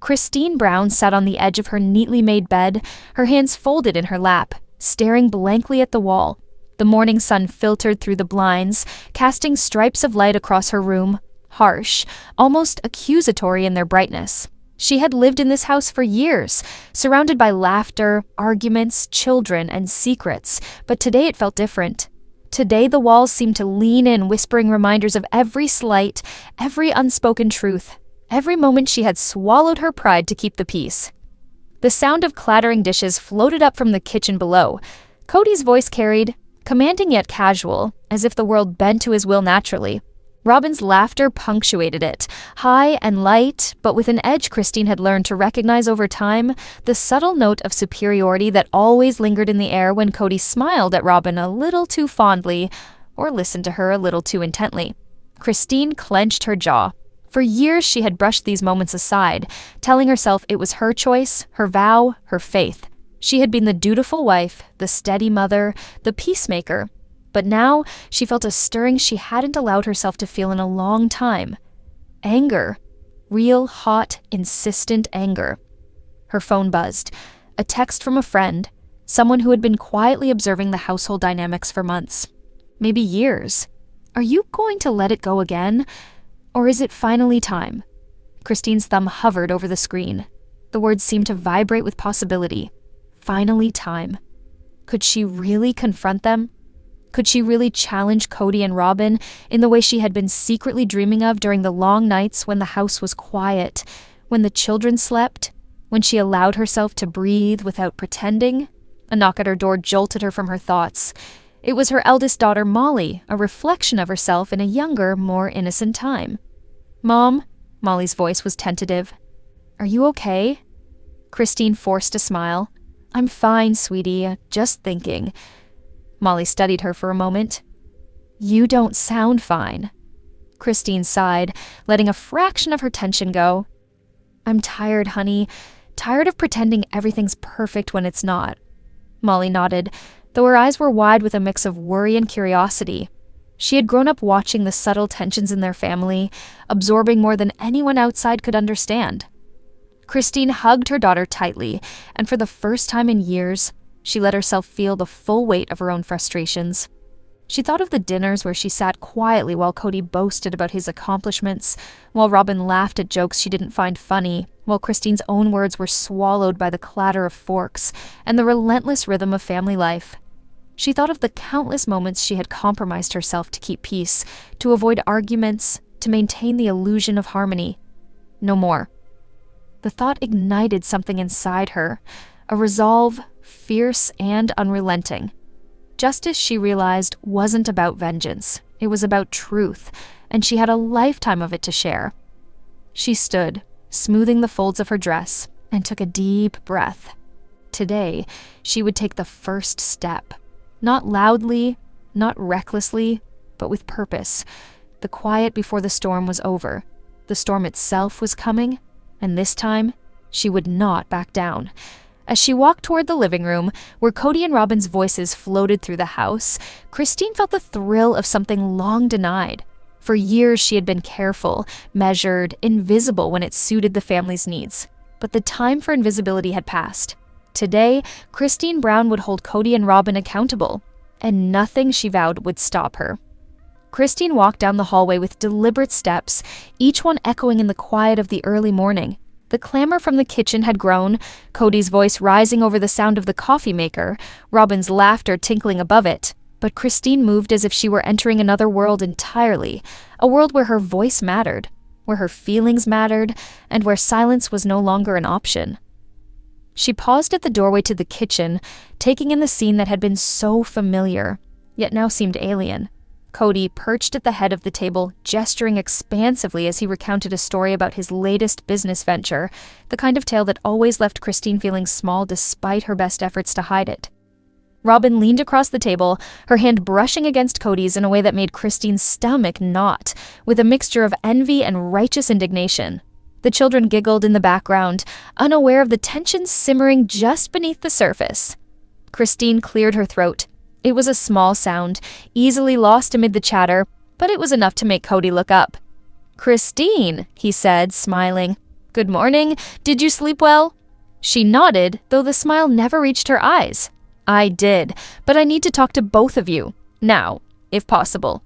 Christine Brown sat on the edge of her neatly made bed, her hands folded in her lap, staring blankly at the wall. The morning sun filtered through the blinds, casting stripes of light across her room, harsh, almost accusatory in their brightness. She had lived in this house for years, surrounded by laughter, arguments, children, and secrets, but today it felt different. Today the walls seemed to lean in, whispering reminders of every slight, every unspoken truth, every moment she had swallowed her pride to keep the peace. The sound of clattering dishes floated up from the kitchen below. Kody's voice carried, commanding yet casual, as if the world bent to his will naturally. Robyn's laughter punctuated it, high and light, but with an edge Christine had learned to recognize over time, the subtle note of superiority that always lingered in the air when Kody smiled at Robyn a little too fondly, or listened to her a little too intently. Christine clenched her jaw. For years she had brushed these moments aside, telling herself it was her choice, her vow, her faith. She had been the dutiful wife, the steady mother, the peacemaker. But now she felt a stirring she hadn't allowed herself to feel in a long time. Anger. Real, hot, insistent anger. Her phone buzzed. A text from a friend, someone who had been quietly observing the household dynamics for months. Maybe years. Are you going to let it go again? Or is it finally time? Christine's thumb hovered over the screen. The words seemed to vibrate with possibility. Finally time. Could she really confront them? Could she really challenge Kody and Robyn in the way she had been secretly dreaming of during the long nights when the house was quiet, when the children slept, when she allowed herself to breathe without pretending? A knock at her door jolted her from her thoughts. It was her eldest daughter, Molly, a reflection of herself in a younger, more innocent time. "Mom?" Molly's voice was tentative. "Are you okay?" Christine forced a smile. "I'm fine, sweetie, just thinking." Molly studied her for a moment. "You don't sound fine." Christine sighed, letting a fraction of her tension go. "I'm tired, honey. Tired of pretending everything's perfect when it's not." Molly nodded, though her eyes were wide with a mix of worry and curiosity. She had grown up watching the subtle tensions in their family, absorbing more than anyone outside could understand. Christine hugged her daughter tightly, and for the first time in years, she let herself feel the full weight of her own frustrations. She thought of the dinners where she sat quietly while Kody boasted about his accomplishments, while Robyn laughed at jokes she didn't find funny, while Christine's own words were swallowed by the clatter of forks and the relentless rhythm of family life. She thought of the countless moments she had compromised herself to keep peace, to avoid arguments, to maintain the illusion of harmony. No more. The thought ignited something inside her, a resolve, fierce and unrelenting. Justice, she realized, wasn't about vengeance. It was about truth, and she had a lifetime of it to share. She stood, smoothing the folds of her dress, and took a deep breath. Today, she would take the first step. Not loudly, not recklessly, but with purpose. The quiet before the storm was over. The storm itself was coming, and this time, she would not back down. As she walked toward the living room, where Kody and Robyn's voices floated through the house, Christine felt the thrill of something long denied. For years she had been careful, measured, invisible when it suited the family's needs. But the time for invisibility had passed. Today, Christine Brown would hold Kody and Robyn accountable, and nothing, she vowed, would stop her. Christine walked down the hallway with deliberate steps, each one echoing in the quiet of the early morning. The clamor from the kitchen had grown, Kody's voice rising over the sound of the coffee maker, Robyn's laughter tinkling above it. But Christine moved as if she were entering another world entirely, a world where her voice mattered, where her feelings mattered, and where silence was no longer an option. She paused at the doorway to the kitchen, taking in the scene that had been so familiar, yet now seemed alien. Kody perched at the head of the table, gesturing expansively as he recounted a story about his latest business venture, the kind of tale that always left Christine feeling small despite her best efforts to hide it. Robyn leaned across the table, her hand brushing against Kody's in a way that made Christine's stomach knot, with a mixture of envy and righteous indignation. The children giggled in the background, unaware of the tension simmering just beneath the surface. Christine cleared her throat. It was a small sound, easily lost amid the chatter, but it was enough to make Kody look up. "Christine," he said, smiling. Good morning. Did you sleep well?" She nodded, though the smile never reached her eyes. "I did, but I need to talk to both of you. Now, if possible."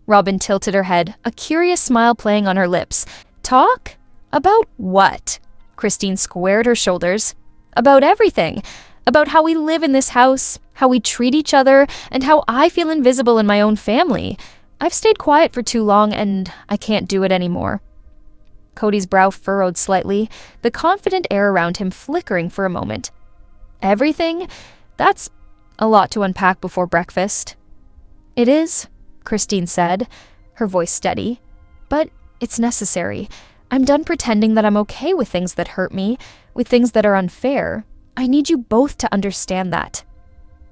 Robyn tilted her head, a curious smile playing on her lips. "Talk? About what?" Christine squared her shoulders. "About everything. About how we live in this house, how we treat each other, and how I feel invisible in my own family. I've stayed quiet for too long, and I can't do it anymore." Kody's brow furrowed slightly, the confident air around him flickering for a moment. "Everything? That's a lot to unpack before breakfast." "It is," Christine said, her voice steady. "But it's necessary. I'm done pretending that I'm okay with things that hurt me, with things that are unfair. I need you both to understand that."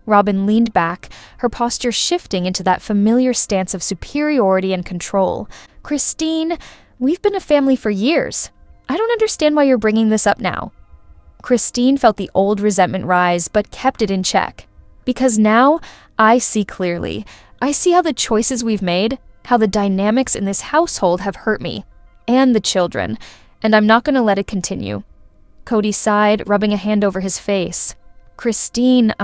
Robyn leaned back, her posture shifting into that familiar stance of superiority and control. "Christine, we've been a family for years. I don't understand why you're bringing this up now." Christine felt the old resentment rise, but kept it in check. "Because now, I see clearly. I see how the choices we've made, how the dynamics in this household have hurt me, and the children, and I'm not going to let it continue." Kody sighed, rubbing a hand over his face. "Christine,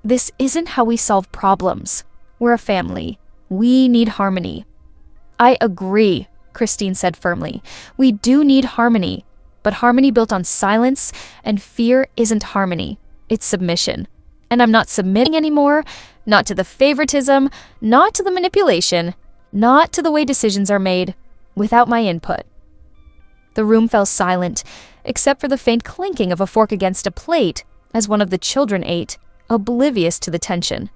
this isn't how we solve problems. We're a family. We need harmony." "I agree," Christine said firmly. "We do need harmony, but harmony built on silence and fear isn't harmony. It's submission. And I'm not submitting anymore, not to the favoritism, not to the manipulation, not to the way decisions are made, without my input." The room fell silent, except for the faint clinking of a fork against a plate as one of the children ate, oblivious to the tension.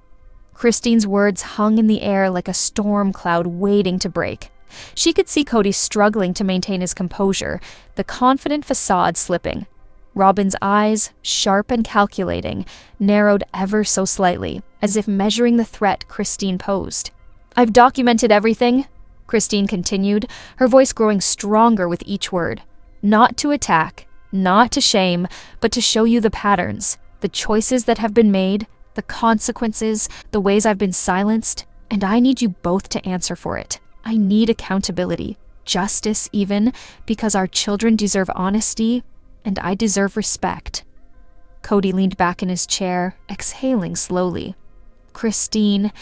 Christine's words hung in the air like a storm cloud waiting to break. She could see Kody struggling to maintain his composure, the confident facade slipping. Robyn's eyes, sharp and calculating, narrowed ever so slightly, as if measuring the threat Christine posed. "I've documented everything," Christine continued, her voice growing stronger with each word. "Not to attack, not to shame, but to show you the patterns, the choices that have been made, the consequences, the ways I've been silenced, and I need you both to answer for it. I need accountability, justice even, because our children deserve honesty, and I deserve respect." Kody leaned back in his chair, exhaling slowly. "Christine,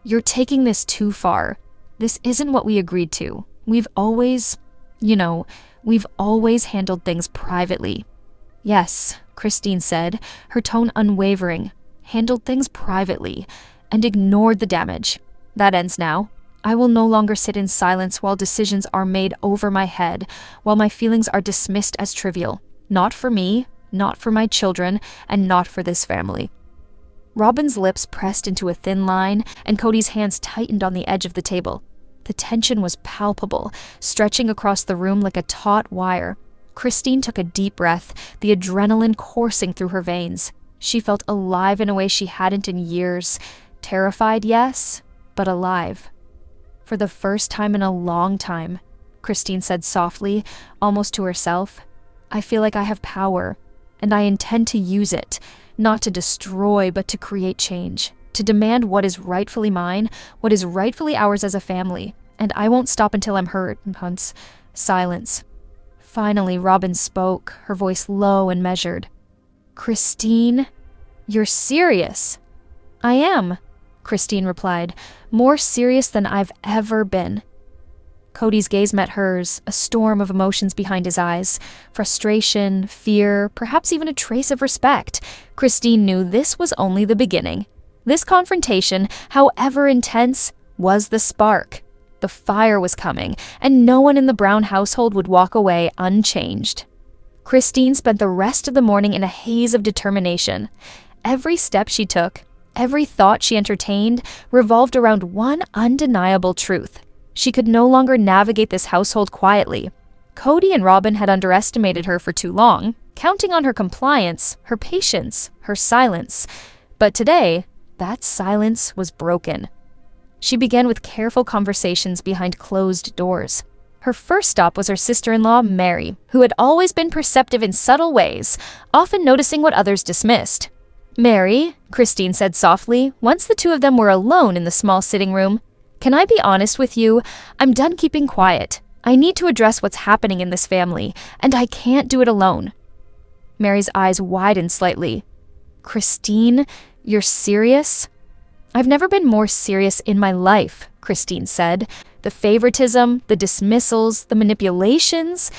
you're taking this too far. This isn't what we agreed to. We've always handled things privately." "Yes," Christine said, her tone unwavering. "Handled things privately, and ignored the damage. That ends now. I will no longer sit in silence while decisions are made over my head, while my feelings are dismissed as trivial. Not for me, not for my children, and not for this family." Robyn's lips pressed into a thin line, and Kody's hands tightened on the edge of the table. The tension was palpable, stretching across the room like a taut wire. Christine took a deep breath, the adrenaline coursing through her veins. She felt alive in a way she hadn't in years. Terrified, yes, but alive. "For the first time in a long time," Christine said softly, almost to herself, "I feel like I have power, and I intend to use it, not to destroy, but to create change, to demand what is rightfully mine, what is rightfully ours as a family, and I won't stop until I'm heard." Silence. Finally, Robyn spoke, her voice low and measured. "Christine, you're serious?" "I am," Christine replied, "more serious than I've ever been." Kody's gaze met hers, a storm of emotions behind his eyes. Frustration, fear, perhaps even a trace of respect. Christine knew this was only the beginning. This confrontation, however intense, was the spark. The fire was coming, and no one in the Brown household would walk away unchanged. Christine spent the rest of the morning in a haze of determination. Every step she took, every thought she entertained, revolved around one undeniable truth. She could no longer navigate this household quietly. Kody and Robyn had underestimated her for too long, counting on her compliance, her patience, her silence. But today, that silence was broken. She began with careful conversations behind closed doors. Her first stop was her sister-in-law, Meri, who had always been perceptive in subtle ways, often noticing what others dismissed. "Meri," Christine said softly, once the two of them were alone in the small sitting room, "can I be honest with you? I'm done keeping quiet. I need to address what's happening in this family, and I can't do it alone." Meri's eyes widened slightly. "Christine, you're serious?" "I've never been more serious in my life," Christine said. "The favoritism, the dismissals, the manipulations,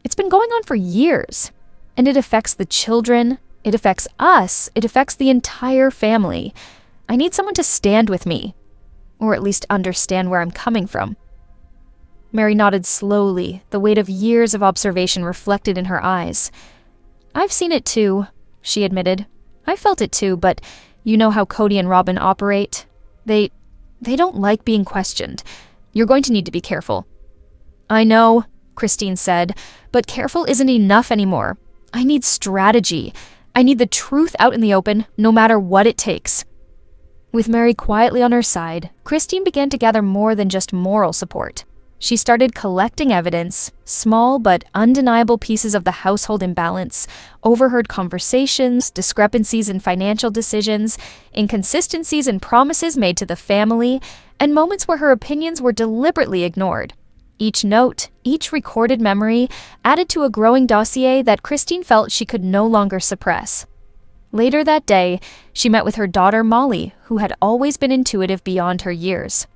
it's been going on for years. And it affects the children, it affects us, it affects the entire family. I need someone to stand with me, or at least understand where I'm coming from." Meri nodded slowly, the weight of years of observation reflected in her eyes. "I've seen it too," she admitted. "I felt it too, but you know how Kody and Robyn operate. They don't like being questioned. You're going to need to be careful." "I know," Christine said, "but careful isn't enough anymore. I need strategy. I need the truth out in the open, no matter what it takes." With Meri quietly on her side, Christine began to gather more than just moral support. She started collecting evidence, small but undeniable pieces of the household imbalance, overheard conversations, discrepancies in financial decisions, inconsistencies in promises made to the family, and moments where her opinions were deliberately ignored. Each note, each recorded memory, added to a growing dossier that Christine felt she could no longer suppress. Later that day, she met with her daughter Molly, who had always been intuitive beyond her years.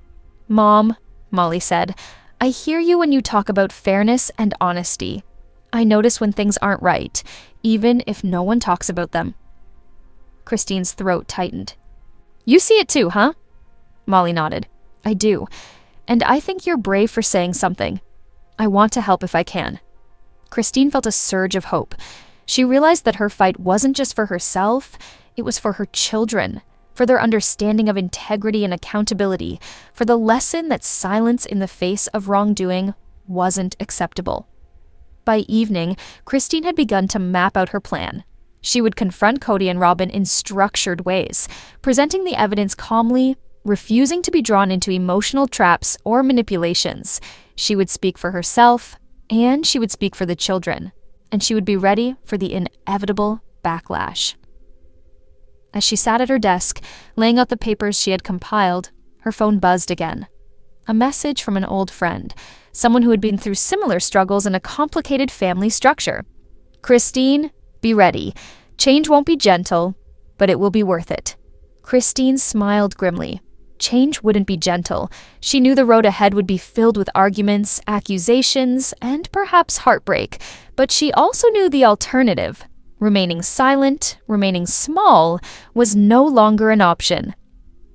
"Mom," Molly said, "I hear you when you talk about fairness and honesty. I notice when things aren't right, even if no one talks about them." Christine's throat tightened. "You see it too, huh?" Molly nodded. "I do. And I think you're brave for saying something. I want to help if I can." Christine felt a surge of hope. She realized that her fight wasn't just for herself, it was for her children, for their understanding of integrity and accountability, for the lesson that silence in the face of wrongdoing wasn't acceptable. By evening, Christine had begun to map out her plan. She would confront Kody and Robyn in structured ways, presenting the evidence calmly, refusing to be drawn into emotional traps or manipulations. She would speak for herself, and she would speak for the children, and she would be ready for the inevitable backlash. As she sat at her desk, laying out the papers she had compiled, her phone buzzed again. A message from an old friend, someone who had been through similar struggles in a complicated family structure. "Christine, be ready. Change won't be gentle, but it will be worth it." Christine smiled grimly. Change wouldn't be gentle. She knew the road ahead would be filled with arguments, accusations, and perhaps heartbreak, but she also knew the alternative. Remaining silent, remaining small, was no longer an option.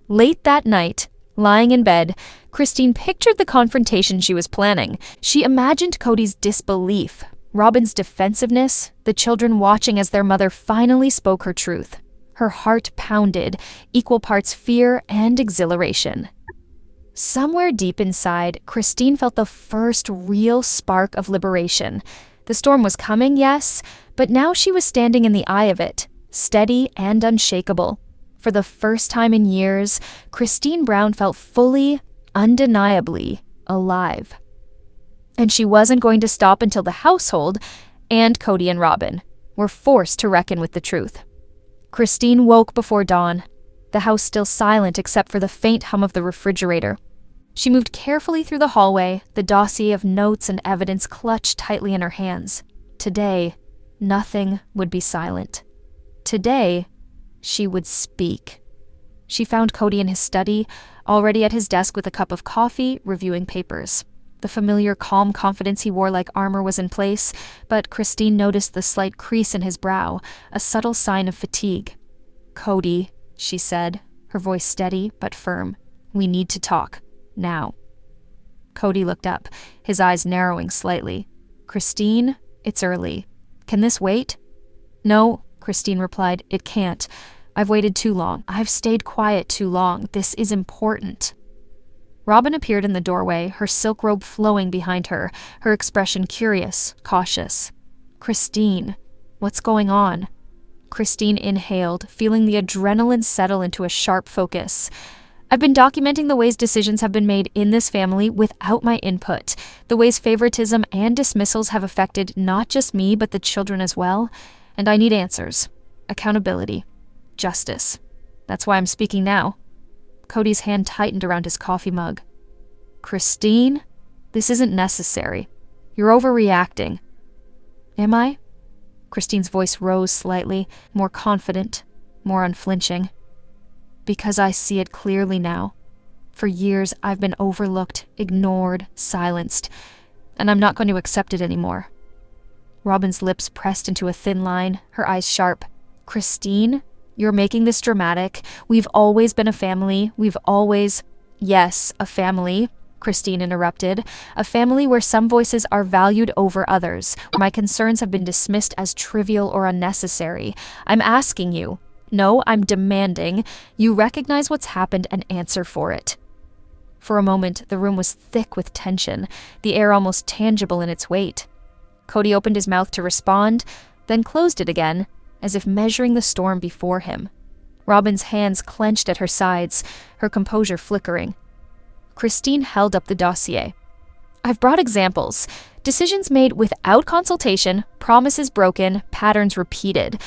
Late that night, lying in bed, Christine pictured the confrontation she was planning. She imagined Kody's disbelief, Robyn's defensiveness, the children watching as their mother finally spoke her truth. Her heart pounded, equal parts fear and exhilaration. Somewhere deep inside, Christine felt the first real spark of liberation. The storm was coming, yes, but now she was standing in the eye of it, steady and unshakable. For the first time in years, Christine Brown felt fully, undeniably alive. And she wasn't going to stop until the household, and Kody and Robyn, were forced to reckon with the truth. Christine woke before dawn, the house still silent except for the faint hum of the refrigerator. She moved carefully through the hallway, the dossier of notes and evidence clutched tightly in her hands. Today, nothing would be silent. Today, she would speak. She found Kody in his study, already at his desk with a cup of coffee, reviewing papers. The familiar calm confidence he wore like armor was in place, but Christine noticed the slight crease in his brow, a subtle sign of fatigue. "Kody," she said, her voice steady but firm. "We need to talk. Now." Kody looked up, his eyes narrowing slightly. "Christine, it's early. Can this wait?" "No," Christine replied, "it can't. I've waited too long. I've stayed quiet too long. This is important." Robyn appeared in the doorway, her silk robe flowing behind her, her expression curious, cautious. "Christine, what's going on?" Christine inhaled, feeling the adrenaline settle into a sharp focus. "I've been documenting the ways decisions have been made in this family without my input, the ways favoritism and dismissals have affected not just me but the children as well, and I need answers, accountability, justice. That's why I'm speaking now." Kody's hand tightened around his coffee mug. "Christine, This isn't necessary. You're overreacting." "Am I?" Christine's voice rose slightly, more confident, more unflinching. "Because I see it clearly now. For years, I've been overlooked, ignored, silenced, and I'm not going to accept it anymore." Robyn's lips pressed into a thin line, her eyes sharp. "Christine, you're making this dramatic. We've always been a family. Yes, a family," Christine interrupted. "A family where some voices are valued over others, where my concerns have been dismissed as trivial or unnecessary. I'm asking you, no, I'm demanding, you recognize what's happened and answer for it." For a moment, the room was thick with tension, the air almost tangible in its weight. Kody opened his mouth to respond, then closed it again, as if measuring the storm before him. Robyn's hands clenched at her sides, her composure flickering. Christine held up the dossier. "I've brought examples. Decisions made without consultation, promises broken, patterns repeated.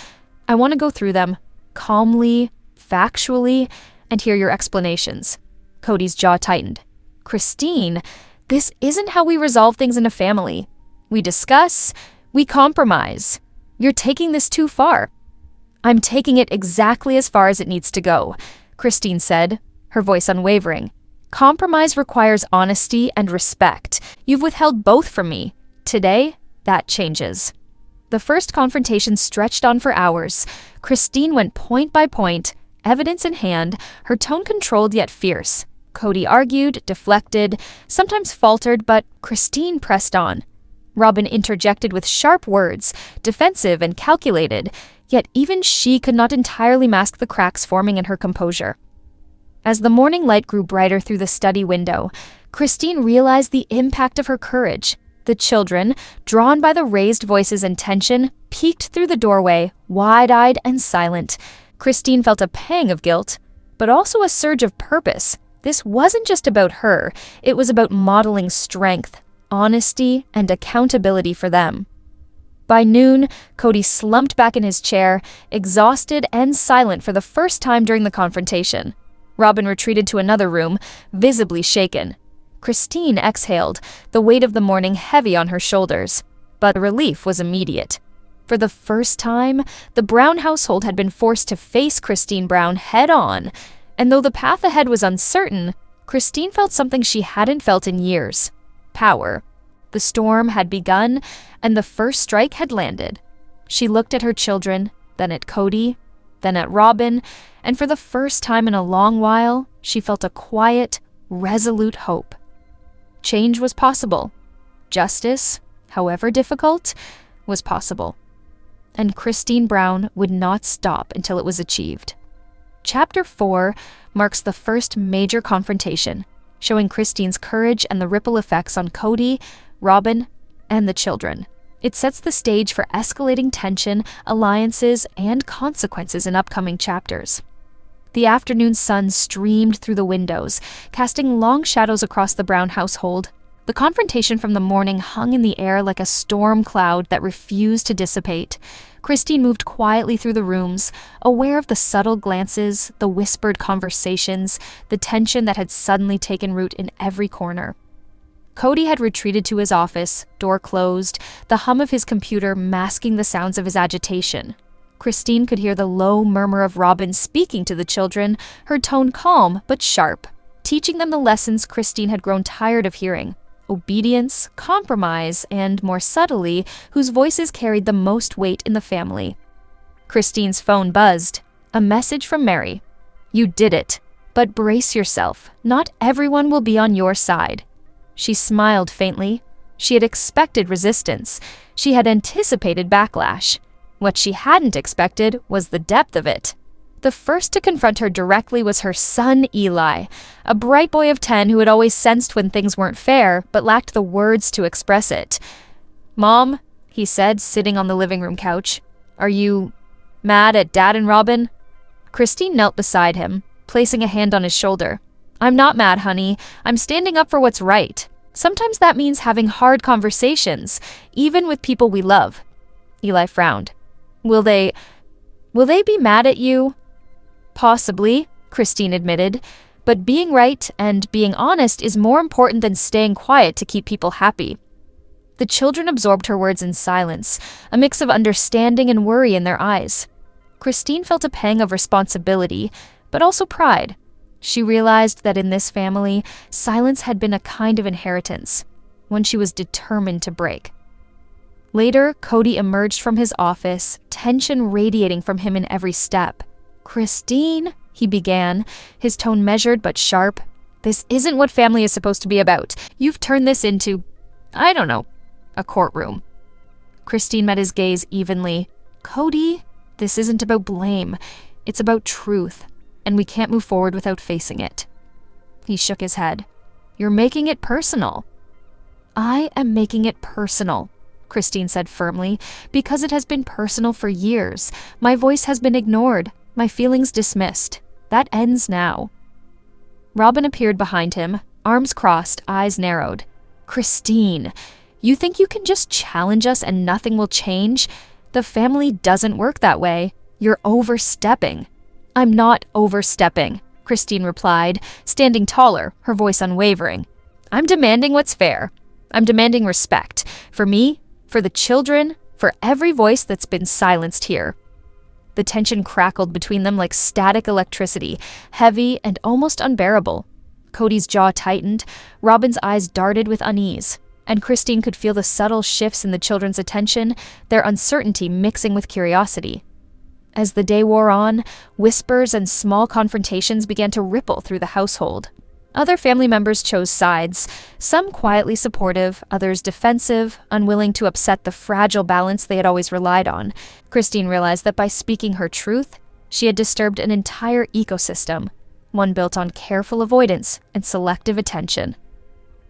I want to go through them, calmly, factually, and hear your explanations." Kody's jaw tightened. "Christine, this isn't how we resolve things in a family. We discuss, we compromise. You're taking this too far." "I'm taking it exactly as far as it needs to go," Christine said, her voice unwavering. "Compromise requires honesty and respect. You've withheld both from me. Today, that changes." The first confrontation stretched on for hours. Christine went point by point, evidence in hand, her tone controlled yet fierce. Kody argued, deflected, sometimes faltered, but Christine pressed on. Robyn interjected with sharp words, defensive and calculated, yet even she could not entirely mask the cracks forming in her composure. As the morning light grew brighter through the study window, Christine realized the impact of her courage. The children, drawn by the raised voices and tension, peeked through the doorway, wide-eyed and silent. Christine felt a pang of guilt, but also a surge of purpose. This wasn't just about her, it was about modeling strength, honesty, and accountability for them. By noon, Kody slumped back in his chair, exhausted and silent for the first time during the confrontation. Robyn retreated to another room, visibly shaken. Christine exhaled, the weight of the morning heavy on her shoulders. But the relief was immediate. For the first time, the Brown household had been forced to face Christine Brown head-on, and though the path ahead was uncertain, Christine felt something she hadn't felt in years: power. The storm had begun, and the first strike had landed. She looked at her children, then at Kody, then at Robyn, and for the first time in a long while, she felt a quiet, resolute hope. Change was possible. Justice, however difficult, was possible. And Christine Brown would not stop until it was achieved. Chapter 4 marks the first major confrontation, showing Christine's courage and the ripple effects on Kody, Robyn, and the children. It sets the stage for escalating tension, alliances, and consequences in upcoming chapters. The afternoon sun streamed through the windows, casting long shadows across the Brown household. The confrontation from the morning hung in the air like a storm cloud that refused to dissipate. Christine moved quietly through the rooms, aware of the subtle glances, the whispered conversations, the tension that had suddenly taken root in every corner. Kody had retreated to his office, door closed, the hum of his computer masking the sounds of his agitation. Christine could hear the low murmur of Robyn speaking to the children, her tone calm but sharp, teaching them the lessons Christine had grown tired of hearing: obedience, compromise, and, more subtly, whose voices carried the most weight in the family. Christine's phone buzzed. A message from Meri. "You did it, but brace yourself. Not everyone will be on your side." She smiled faintly. She had expected resistance. She had anticipated backlash. What she hadn't expected was the depth of it. The first to confront her directly was her son, Eli, a bright boy of 10 who had always sensed when things weren't fair, but lacked the words to express it. "Mom," he said, sitting on the living room couch, "are you mad at Dad and Robyn?" Christine knelt beside him, placing a hand on his shoulder. "I'm not mad, honey. I'm standing up for what's right. Sometimes that means having hard conversations, even with people we love." Eli frowned. Will they be mad at you?" "Possibly," Christine admitted, But being right and being honest is more important than staying quiet to keep people happy. The children absorbed her words in silence, a mix of understanding and worry in their eyes. Christine felt a pang of responsibility, but also pride. She realized that in this family, silence had been a kind of inheritance, one she was determined to break. Later, Kody emerged from his office, tension radiating from him in every step. "Christine," he began, his tone measured but sharp. "This isn't what family is supposed to be about. You've turned this into, I don't know, a courtroom." Christine met his gaze evenly. "Kody, this isn't about blame. It's about truth, and we can't move forward without facing it." He shook his head. "You're making it personal." "I am making it personal," Christine said firmly, "because it has been personal for years. My voice has been ignored, my feelings dismissed. That ends now." Robyn appeared behind him, arms crossed, eyes narrowed. "Christine, you think you can just challenge us and nothing will change? The family doesn't work that way. You're overstepping." "I'm not overstepping," Christine replied, standing taller, her voice unwavering. "I'm demanding what's fair. I'm demanding respect. For me, for the children, for every voice that's been silenced here." The tension crackled between them like static electricity, heavy and almost unbearable. Kody's jaw tightened, Robyn's eyes darted with unease, and Christine could feel the subtle shifts in the children's attention, their uncertainty mixing with curiosity. As the day wore on, whispers and small confrontations began to ripple through the household. Other family members chose sides, some quietly supportive, others defensive, unwilling to upset the fragile balance they had always relied on. Christine realized that by speaking her truth, she had disturbed an entire ecosystem, one built on careful avoidance and selective attention.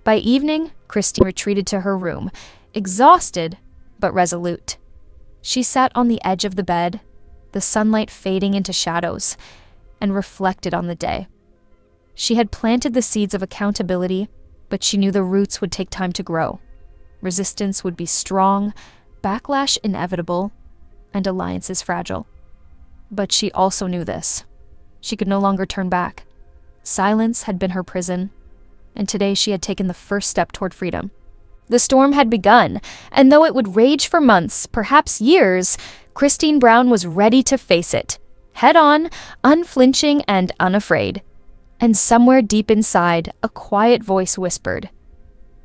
By evening, Christine retreated to her room, exhausted but resolute. She sat on the edge of the bed, the sunlight fading into shadows, and reflected on the day. She had planted the seeds of accountability, but she knew the roots would take time to grow. Resistance would be strong, backlash inevitable, and alliances fragile. But she also knew this. She could no longer turn back. Silence had been her prison, and today she had taken the first step toward freedom. The storm had begun, and though it would rage for months, perhaps years, Christine Brown was ready to face it, head-on, unflinching and unafraid. And somewhere deep inside, a quiet voice whispered,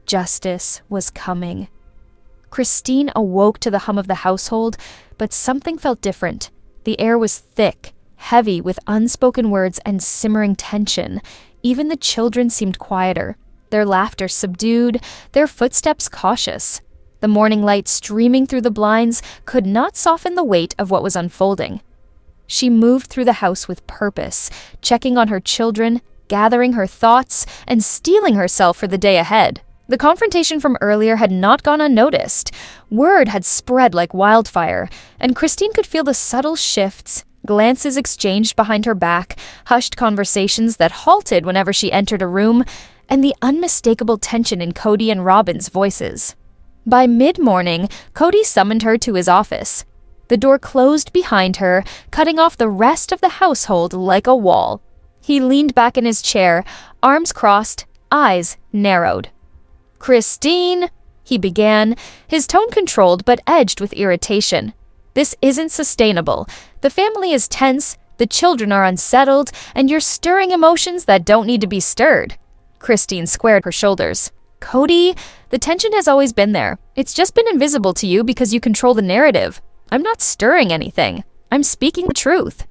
justice was coming. Christine awoke to the hum of the household, but something felt different. The air was thick, heavy with unspoken words and simmering tension. Even the children seemed quieter, their laughter subdued, their footsteps cautious. The morning light streaming through the blinds could not soften the weight of what was unfolding. She moved through the house with purpose, checking on her children, gathering her thoughts, and steeling herself for the day ahead. The confrontation from earlier had not gone unnoticed. Word had spread like wildfire, and Christine could feel the subtle shifts, glances exchanged behind her back, hushed conversations that halted whenever she entered a room, and the unmistakable tension in Kody and Robyn's voices. By mid-morning, Kody summoned her to his office. The door closed behind her, cutting off the rest of the household like a wall. He leaned back in his chair, arms crossed, eyes narrowed. "Christine," he began, his tone controlled but edged with irritation. "This isn't sustainable. The family is tense, the children are unsettled, and you're stirring emotions that don't need to be stirred." Christine squared her shoulders. "Kody, the tension has always been there. It's just been invisible to you because you control the narrative. I'm not stirring anything. I'm speaking the truth."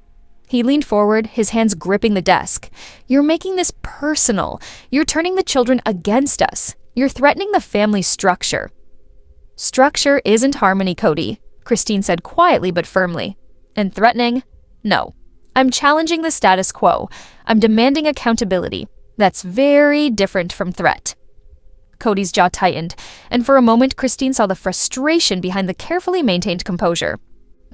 He leaned forward, his hands gripping the desk. "You're making this personal. You're turning the children against us. You're threatening the family structure." "Structure isn't harmony, Kody," Christine said quietly but firmly. "And threatening? No. I'm challenging the status quo. I'm demanding accountability. That's very different from threat." Kody's jaw tightened, and for a moment Christine saw the frustration behind the carefully maintained composure.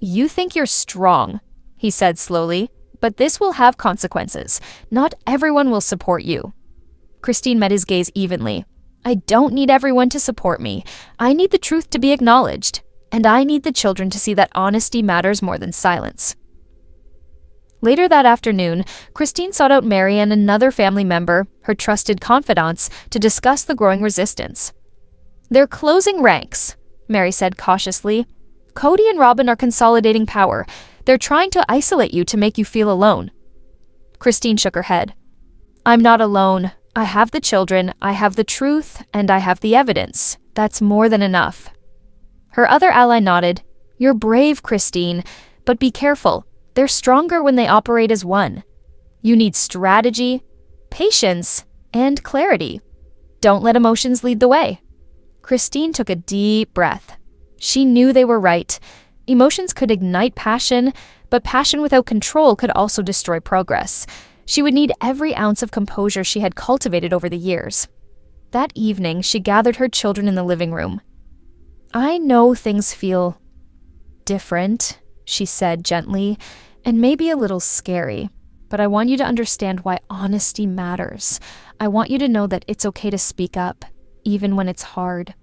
"You think you're strong," he said slowly, "but this will have consequences. Not everyone will support you." Christine met his gaze evenly. "I don't need everyone to support me. I need the truth to be acknowledged, and I need the children to see that honesty matters more than silence." Later that afternoon, Christine sought out Meri and another family member, her trusted confidants, to discuss the growing resistance. "They're closing ranks," Meri said cautiously. "Kody and Robyn are consolidating power. They're trying to isolate you to make you feel alone." Christine shook her head. "I'm not alone. I have the children, I have the truth, and I have the evidence. That's more than enough." Her other ally nodded. "You're brave, Christine, but be careful. They're stronger when they operate as one. You need strategy, patience, and clarity. Don't let emotions lead the way." Christine took a deep breath. She knew they were right. Emotions could ignite passion, but passion without control could also destroy progress. She would need every ounce of composure she had cultivated over the years. That evening, she gathered her children in the living room. "I know things feel different," she said gently, "and maybe a little scary, but I want you to understand why honesty matters. I want you to know that it's okay to speak up, even when it's hard."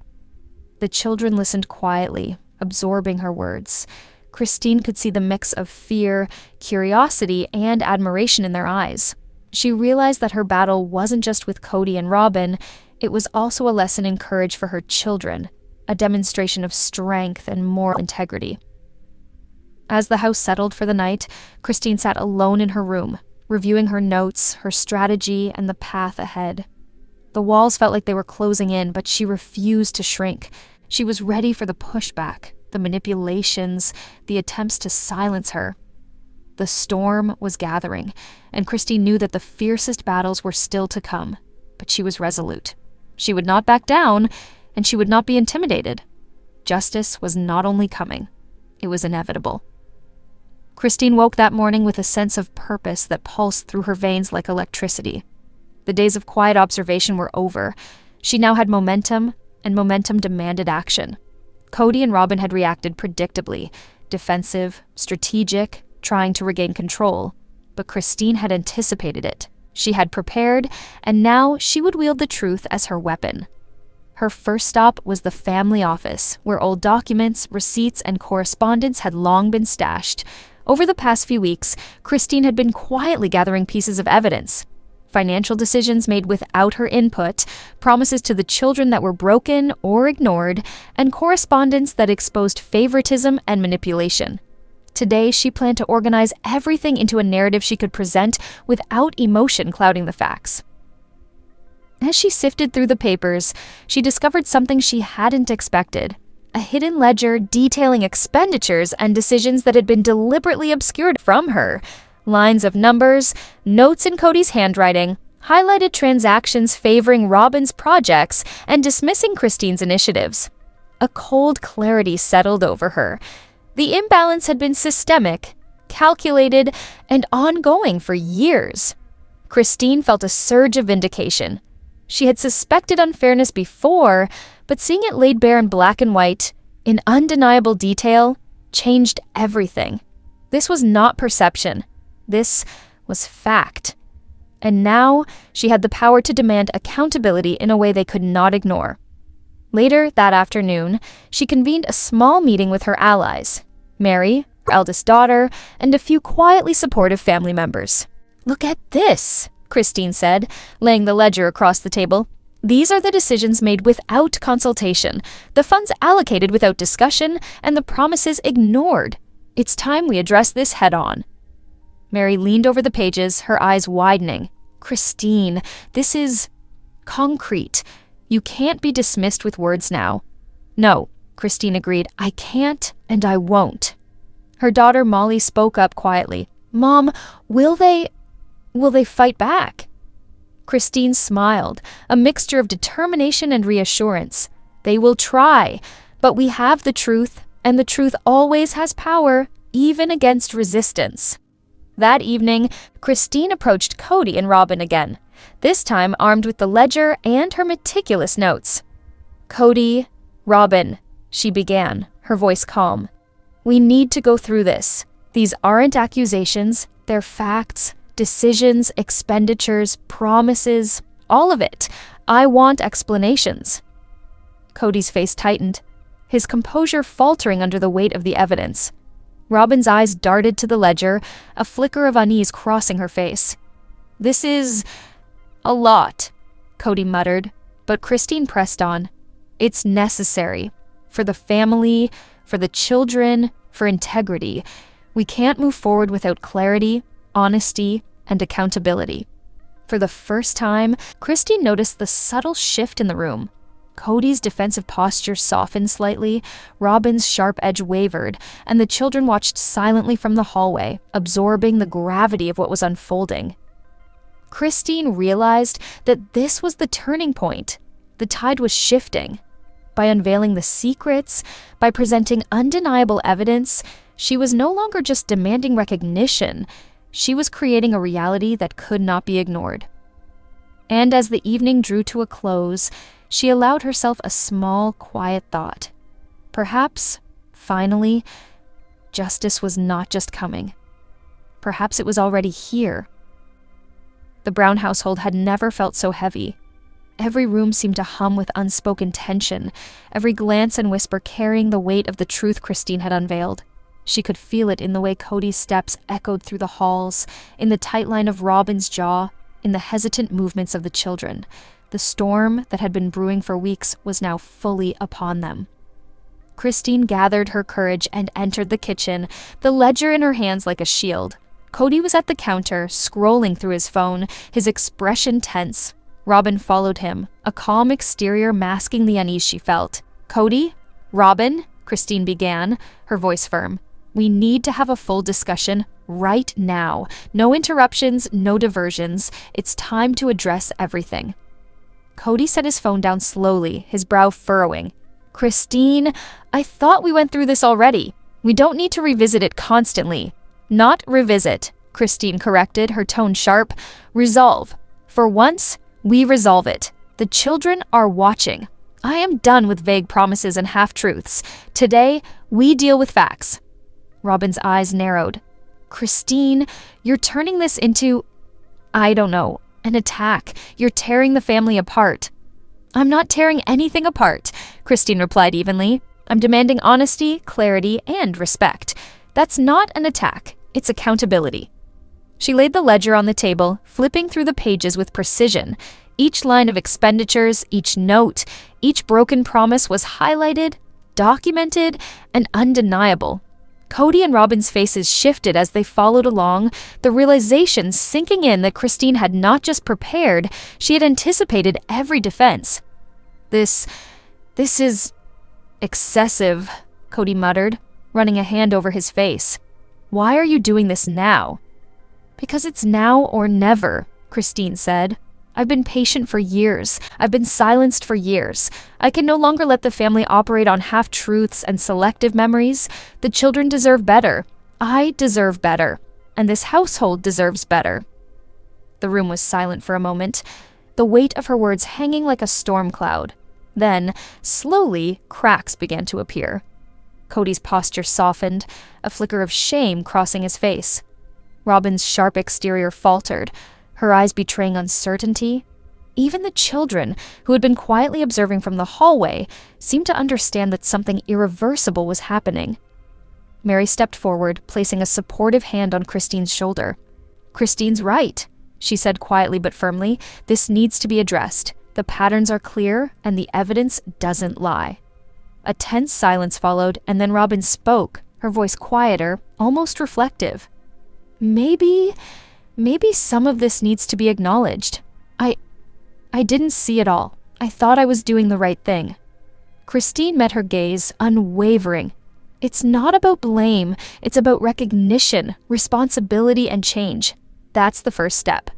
The children listened quietly, absorbing her words. Christine could see the mix of fear, curiosity, and admiration in their eyes. She realized that her battle wasn't just with Kody and Robyn, it was also a lesson in courage for her children, a demonstration of strength and moral integrity. As the house settled for the night, Christine sat alone in her room, reviewing her notes, her strategy, and the path ahead. The walls felt like they were closing in, but she refused to shrink. She was ready for the pushback, the manipulations, the attempts to silence her. The storm was gathering, and Christine knew that the fiercest battles were still to come, but she was resolute. She would not back down, and she would not be intimidated. Justice was not only coming, it was inevitable. Christine woke that morning with a sense of purpose that pulsed through her veins like electricity. The days of quiet observation were over. She now had momentum, and momentum demanded action. Kody and Robyn had reacted predictably, defensive, strategic, trying to regain control. But Christine had anticipated it. She had prepared, and now she would wield the truth as her weapon. Her first stop was the family office, where old documents, receipts, and correspondence had long been stashed. Over the past few weeks, Christine had been quietly gathering pieces of evidence. Financial decisions made without her input, promises to the children that were broken or ignored, and correspondence that exposed favoritism and manipulation. Today, she planned to organize everything into a narrative she could present without emotion clouding the facts. As she sifted through the papers, she discovered something she hadn't expected: a hidden ledger detailing expenditures and decisions that had been deliberately obscured from her. Lines of numbers, notes in Kody's handwriting, highlighted transactions favoring Robyn's projects and dismissing Christine's initiatives. A cold clarity settled over her. The imbalance had been systemic, calculated, and ongoing for years. Christine felt a surge of vindication. She had suspected unfairness before, but seeing it laid bare in black and white, in undeniable detail, changed everything. This was not perception. This was fact. And now she had the power to demand accountability in a way they could not ignore. Later that afternoon, she convened a small meeting with her allies, Meri, her eldest daughter, and a few quietly supportive family members. "Look at this," Christine said, laying the ledger across the table. "These are the decisions made without consultation, the funds allocated without discussion, and the promises ignored. It's time we address this head-on." Meri leaned over the pages, her eyes widening. "Christine, this is concrete. You can't be dismissed with words now." "No," Christine agreed. "I can't, and I won't." Her daughter Molly spoke up quietly. "Mom, will they fight back?" Christine smiled, a mixture of determination and reassurance. "They will try, but we have the truth, and the truth always has power, even against resistance." That evening, Christine approached Kody and Robyn again, this time armed with the ledger and her meticulous notes. "Kody, Robyn," she began, her voice calm. "We need to go through this. These aren't accusations, they're facts, decisions, expenditures, promises, all of it. I want explanations." Kody's face tightened, his composure faltering under the weight of the evidence. Robyn's eyes darted to the ledger, a flicker of unease crossing her face. "This is a lot," Kody muttered, but Christine pressed on. "It's necessary. For the family, for the children, for integrity. We can't move forward without clarity, honesty, and accountability." For the first time, Christine noticed the subtle shift in the room. Kody's defensive posture softened slightly, Robyn's sharp edge wavered, and the children watched silently from the hallway, absorbing the gravity of what was unfolding. Christine realized that this was the turning point. The tide was shifting. By unveiling the secrets, by presenting undeniable evidence, she was no longer just demanding recognition. She was creating a reality that could not be ignored. And as the evening drew to a close, she allowed herself a small, quiet thought. Perhaps, finally, justice was not just coming. Perhaps it was already here. The Brown household had never felt so heavy. Every room seemed to hum with unspoken tension, every glance and whisper carrying the weight of the truth Christine had unveiled. She could feel it in the way Kody's steps echoed through the halls, in the tight line of Robyn's jaw, in the hesitant movements of the children. The storm that had been brewing for weeks was now fully upon them. Christine gathered her courage and entered the kitchen, the ledger in her hands like a shield. Kody was at the counter, scrolling through his phone, his expression tense. Robyn followed him, a calm exterior masking the unease she felt. "Kody? Robyn?" Christine began, her voice firm. "We need to have a full discussion right now. No interruptions, no diversions. It's time to address everything." Kody set his phone down slowly, his brow furrowing. "Christine, I thought we went through this already. We don't need to revisit it constantly." "Not revisit," Christine corrected, her tone sharp. "Resolve. For once, we resolve it. The children are watching. I am done with vague promises and half-truths. Today, we deal with facts." Robyn's eyes narrowed. "Christine, you're turning this into, I don't know, an attack. You're tearing the family apart." "I'm not tearing anything apart," Christine replied evenly. "I'm demanding honesty, clarity, and respect. That's not an attack. It's accountability." She laid the ledger on the table, flipping through the pages with precision. Each line of expenditures, each note, each broken promise was highlighted, documented, and undeniable. Kody and Robyn's faces shifted as they followed along, the realization sinking in that Christine had not just prepared, she had anticipated every defense. This is excessive," Kody muttered, running a hand over his face. "Why are you doing this now?" "Because it's now or never," Christine said. "I've been patient for years. I've been silenced for years. I can no longer let the family operate on half-truths and selective memories. The children deserve better. I deserve better. And this household deserves better." The room was silent for a moment, the weight of her words hanging like a storm cloud. Then, slowly, cracks began to appear. Kody's posture softened, a flicker of shame crossing his face. Robyn's sharp exterior faltered, her eyes betraying uncertainty. Even the children, who had been quietly observing from the hallway, seemed to understand that something irreversible was happening. Meri stepped forward, placing a supportive hand on Christine's shoulder. "Christine's right," she said quietly but firmly. "This needs to be addressed. The patterns are clear, and the evidence doesn't lie." A tense silence followed, and then Robyn spoke, her voice quieter, almost reflective. Maybe some of this needs to be acknowledged. I didn't see it all. I thought I was doing the right thing." Christine met her gaze, unwavering. "It's not about blame. It's about recognition, responsibility, and change. That's the first step."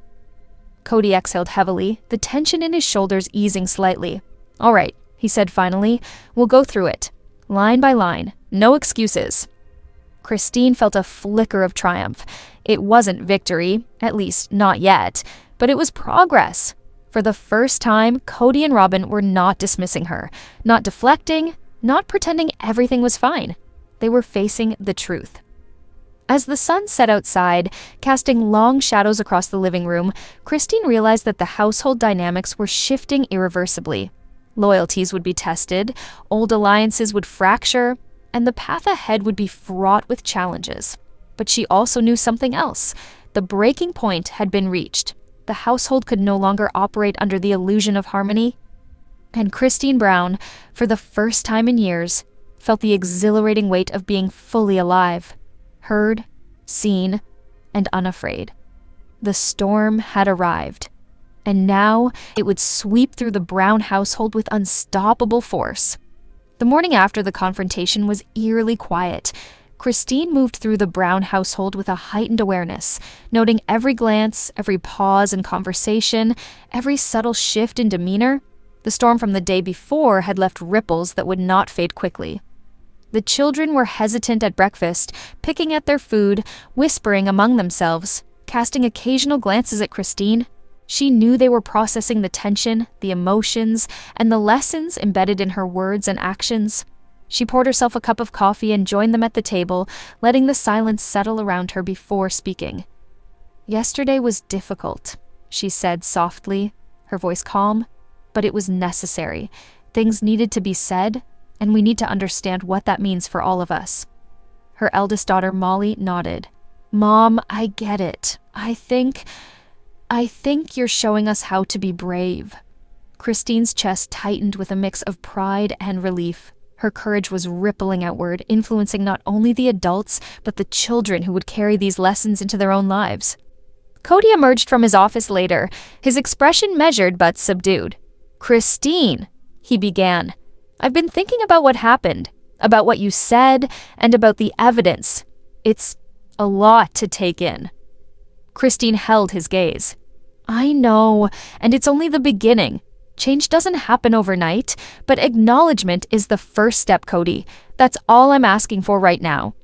Kody exhaled heavily, the tension in his shoulders easing slightly. "All right," he said finally. "We'll go through it. Line by line. No excuses." Christine felt a flicker of triumph. It wasn't victory, at least not yet, but it was progress. For the first time, Kody and Robyn were not dismissing her, not deflecting, not pretending everything was fine. They were facing the truth. As the sun set outside, casting long shadows across the living room, Christine realized that the household dynamics were shifting irreversibly. Loyalties would be tested, old alliances would fracture, and the path ahead would be fraught with challenges. But she also knew something else. The breaking point had been reached. The household could no longer operate under the illusion of harmony. And Christine Brown, for the first time in years, felt the exhilarating weight of being fully alive, heard, seen, and unafraid. The storm had arrived, and now it would sweep through the Brown household with unstoppable force. The morning after the confrontation was eerily quiet. Christine moved through the Brown household with a heightened awareness, noting every glance, every pause in conversation, every subtle shift in demeanor. The storm from the day before had left ripples that would not fade quickly. The children were hesitant at breakfast, picking at their food, whispering among themselves, casting occasional glances at Christine. She knew they were processing the tension, the emotions, and the lessons embedded in her words and actions. She poured herself a cup of coffee and joined them at the table, letting the silence settle around her before speaking. "Yesterday was difficult," she said softly, her voice calm, "but it was necessary. Things needed to be said, and we need to understand what that means for all of us." Her eldest daughter, Molly, nodded. "Mom, I get it. I think you're showing us how to be brave." Christine's chest tightened with a mix of pride and relief. Her courage was rippling outward, influencing not only the adults, but the children who would carry these lessons into their own lives. Kody emerged from his office later, his expression measured but subdued. "Christine," he began, "I've been thinking about what happened, about what you said, and about the evidence. It's a lot to take in." Christine held his gaze. "I know, and it's only the beginning. Change doesn't happen overnight, but acknowledgement is the first step, Kody. That's all I'm asking for right now."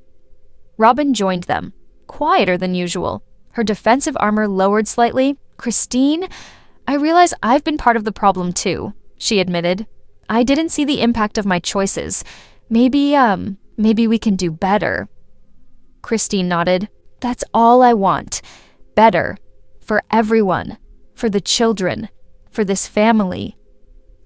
Robyn joined them, quieter than usual. Her defensive armor lowered slightly. "Christine, I realize I've been part of the problem too," she admitted. "I didn't see the impact of my choices. Maybe we can do better." Christine nodded. "That's all I want. Better. For everyone. For the children. For this family."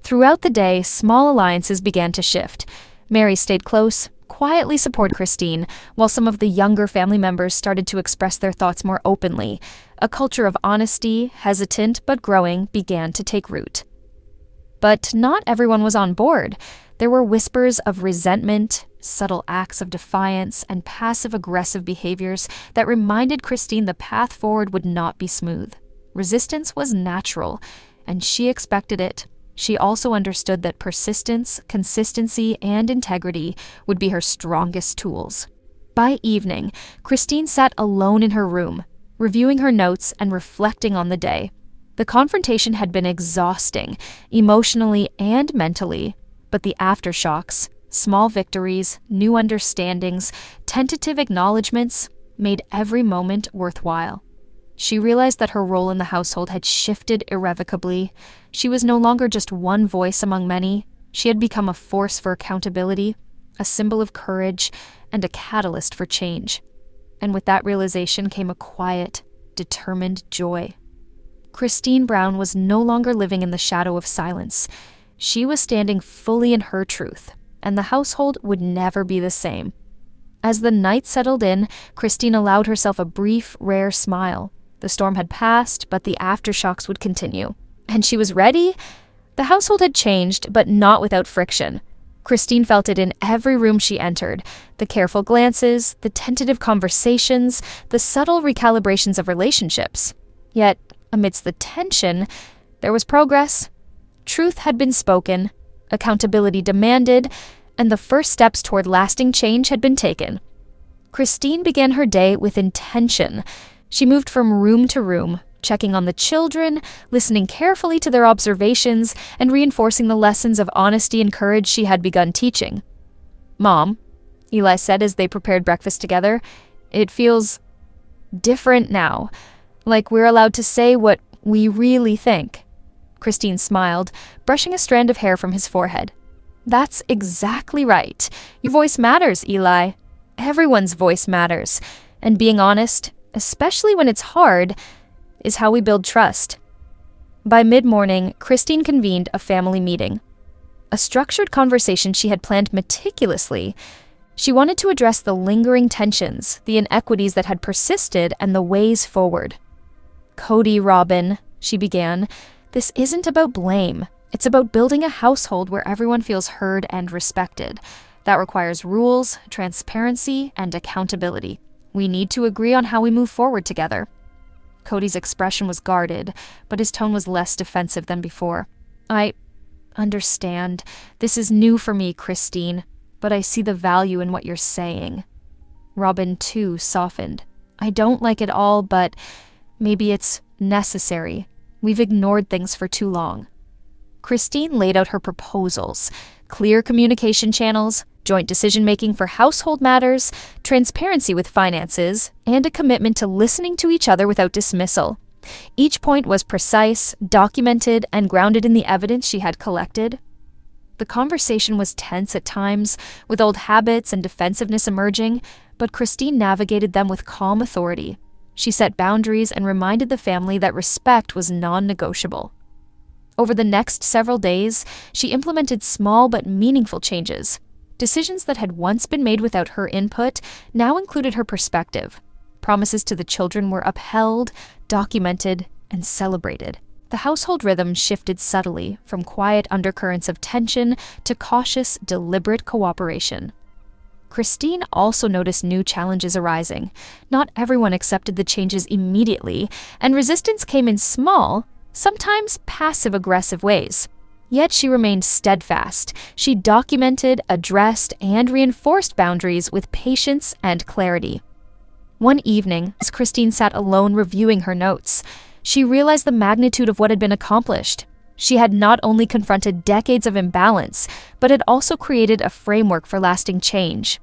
Throughout the day, small alliances began to shift. Meri stayed close, quietly supported Christine, while some of the younger family members started to express their thoughts more openly. A culture of honesty, hesitant but growing, began to take root. But not everyone was on board. There were whispers of resentment, subtle acts of defiance, and passive-aggressive behaviors that reminded Christine the path forward would not be smooth. Resistance was natural, and she expected it. She also understood that persistence, consistency, and integrity would be her strongest tools. By evening, Christine sat alone in her room, reviewing her notes and reflecting on the day. The confrontation had been exhausting, emotionally and mentally, but the aftershocks, small victories, new understandings, tentative acknowledgments, made every moment worthwhile. She realized that her role in the household had shifted irrevocably. She was no longer just one voice among many. She had become a force for accountability, a symbol of courage, and a catalyst for change. And with that realization came a quiet, determined joy. Christine Brown was no longer living in the shadow of silence. She was standing fully in her truth, and the household would never be the same. As the night settled in, Christine allowed herself a brief, rare smile. The storm had passed, but the aftershocks would continue. And she was ready. The household had changed, but not without friction. Christine felt it in every room she entered. The careful glances, the tentative conversations, the subtle recalibrations of relationships. Yet, amidst the tension, there was progress. Truth had been spoken, accountability demanded, and the first steps toward lasting change had been taken. Christine began her day with intention. She moved from room to room, checking on the children, listening carefully to their observations, and reinforcing the lessons of honesty and courage she had begun teaching. "Mom," Eli said as they prepared breakfast together, "it feels different now, like we're allowed to say what we really think." Christine smiled, brushing a strand of hair from his forehead. "That's exactly right. Your voice matters, Eli. Everyone's voice matters. And being honest, especially when it's hard, is how we build trust." By mid-morning, Christine convened a family meeting. A structured conversation she had planned meticulously. She wanted to address the lingering tensions, the inequities that had persisted, and the ways forward. "Kody, Robyn," she began, "this isn't about blame. It's about building a household where everyone feels heard and respected. That requires rules, transparency, and accountability. We need to agree on how we move forward together." Kody's expression was guarded, but his tone was less defensive than before. "I understand. This is new for me, Christine, but I see the value in what you're saying." Robyn, too, softened. "I don't like it all, but maybe it's necessary. We've ignored things for too long." Christine laid out her proposals: clear communication channels, joint decision-making for household matters, transparency with finances, and a commitment to listening to each other without dismissal. Each point was precise, documented, and grounded in the evidence she had collected. The conversation was tense at times, with old habits and defensiveness emerging, but Christine navigated them with calm authority. She set boundaries and reminded the family that respect was non-negotiable. Over the next several days, she implemented small but meaningful changes. Decisions that had once been made without her input now included her perspective. Promises to the children were upheld, documented, and celebrated. The household rhythm shifted subtly from quiet undercurrents of tension to cautious, deliberate cooperation. Christine also noticed new challenges arising. Not everyone accepted the changes immediately, and resistance came in small, sometimes passive-aggressive ways. Yet she remained steadfast. She documented, addressed, and reinforced boundaries with patience and clarity. One evening, as Christine sat alone reviewing her notes, she realized the magnitude of what had been accomplished. She had not only confronted decades of imbalance, but had also created a framework for lasting change.